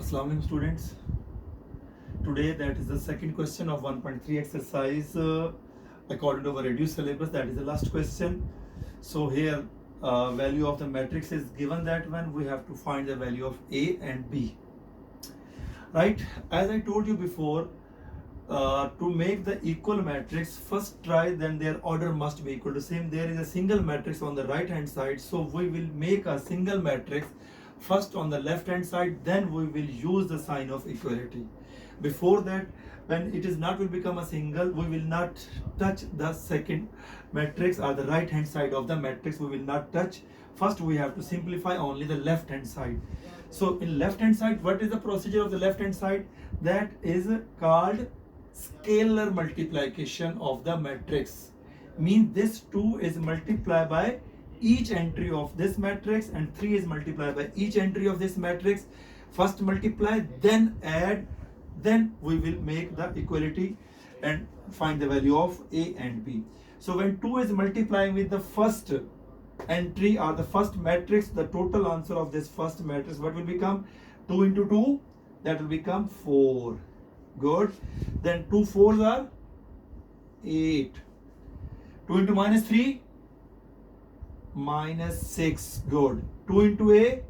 Assalamu alaikum students. Today that is the second question of 1.3 exercise according to our reduced syllabus. That is the last question. So here value of the matrix is given, that one we have to find the value of A and B. Right, as I told you before, to make the equal matrix, first try then their order must be equal to same. There is a single matrix on the right hand side, so we will make a single matrix first on the left hand side, then we will use the sign of equality. Before that, when it is not will become a single, we will not touch the second matrix or the right hand side of the matrix. We will not touch. First we have to simplify only the left hand side. So in left hand side, what is the procedure of the left hand side? That is called scalar multiplication of the matrix. Means this 2 is multiplied by each entry of this matrix and 3 is multiplied by each entry of this matrix. First multiply, then add, then we will make the equality and find the value of A and B. So when 2 is multiplying with the first entry or the first matrix, the total answer of this first matrix, what will become? 2 into 2, that will become 4. Good. Then 2 4s are 8. 2 into minus 3, minus 6. Good. 2 into A,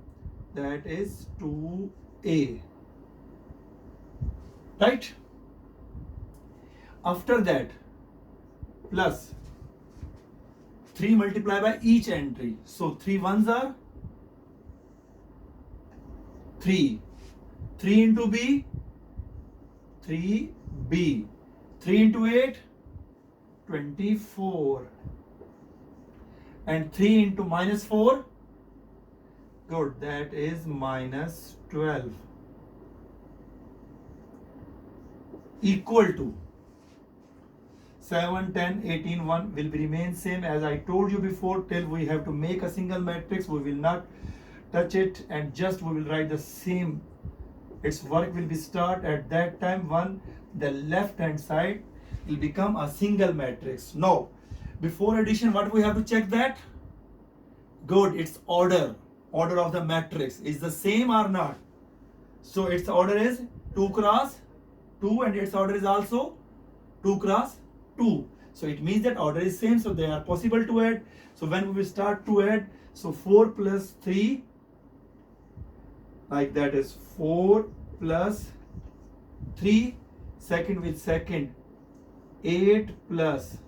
that is 2A. Right? After that, plus 3 multiplied by each entry. So 3 ones are 3. 3 into B, 3B. 3 into 8, 24. And 3 into minus 4, good, that is minus 12. Equal to 7, 10, 18, 1 will remain same. As I told you before, till we have to make a single matrix, we will not touch it and just we will write the same. Its work will be start at that time. One, the left hand side will become a single matrix. Now, before addition, what we have to check that? Good, its order of the matrix is the same or not. So its order is 2 cross 2 and its order is also 2 cross 2. So it means that order is same, so they are possible to add. So when we will start to add, so 4 plus 3, like that is 4 plus 3, second with second, 8 plus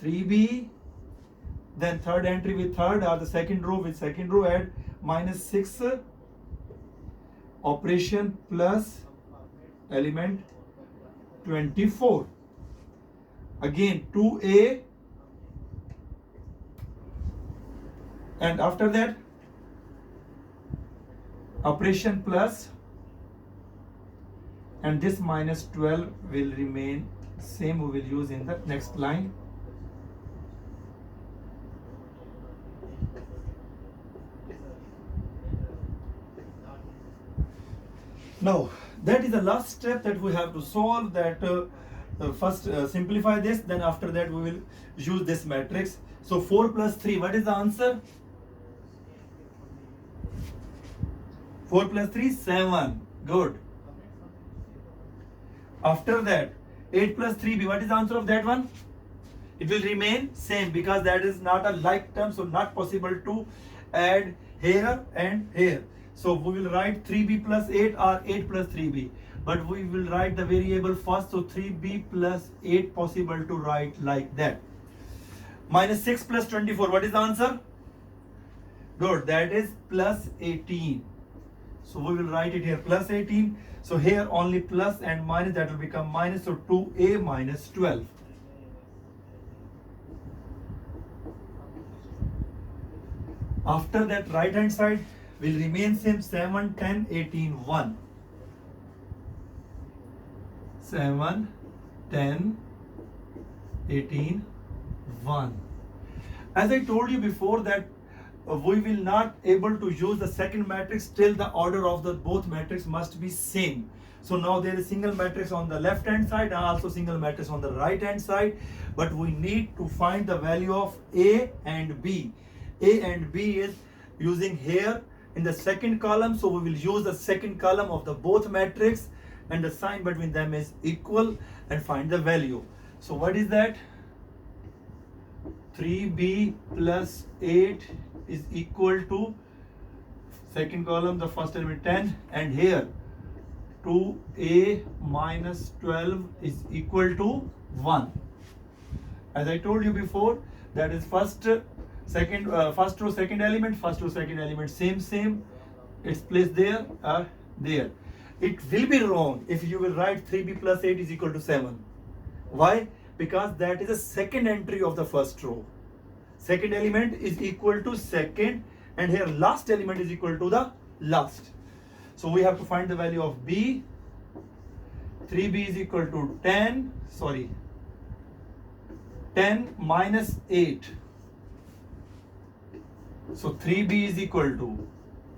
3b, then third entry with third or the second row with second row, add minus 6, operation plus element 24, again 2a, and after that operation plus, and this minus 12 will remain same, we will use in the next line. Now that is the last step that we have to solve. That first simplify this, then after that we will use this matrix. So 4 plus 3, what is the answer? 4 plus 3, 7. Good. After that 8 plus 3b, what is the answer of that one? It will remain same because that is not a like term, so not possible to add here and here. So we will write 3b plus 8 or 8 plus 3b, but we will write the variable first, so 3b plus 8 possible to write like that. Minus 6 plus 24, what is the answer? Good, that is plus 18. So we will write it here plus 18. So here only plus and minus, that will become minus, so 2a minus 12. After that, right hand side will remain same, 7, 10, 18, 1. 7, 10, 18, 1. As I told you before that we will not able to use the second matrix till the order of the both matrix must be same. So now there is single matrix on the left hand side and also single matrix on the right hand side, but we need to find the value of A and B. A and B is using here in the second column, so we will use the second column of the both matrix and the sign between them is equal and find the value. So what is that? 3b plus 8 is equal to second column, the first element 10, and here 2a minus 12 is equal to 1. As I told you before, that is first row second element same, it's placed there. It will be wrong if you will write 3b plus 8 is equal to 7. Why? Because that is the second entry of the first row. Second element is equal to second, and here last element is equal to the last. So we have to find the value of b. 3b is equal to 10 minus 8. So 3b is equal to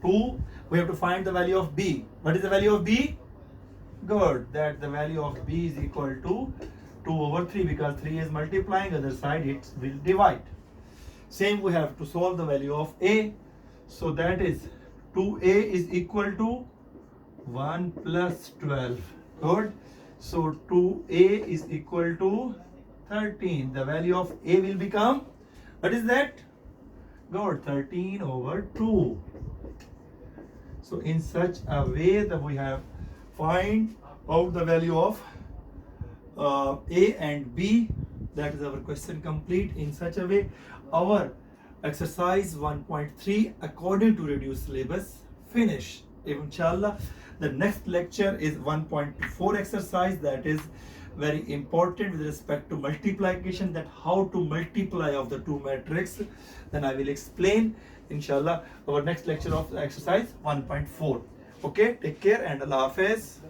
2. We have to find the value of b. What is the value of b? Good. That the value of b is equal to 2 over 3, because 3 is multiplying, other side it will divide. Same, we have to solve the value of a. So that is 2a is equal to 1 plus 12. Good. So 2a is equal to 13. The value of a will become, what is that? Good, 13 over 2. So in such a way that we have find out the value of a and b. That is our question complete. In such a way, our exercise 1.3 according to reduced syllabus finish. Inshallah, the next lecture is 1.4 exercise, that is very important with respect to multiplication, that how to multiply of the two matrix. Then I will explain inshallah our next lecture of exercise 1.4. Okay, take care and Allah Hafiz.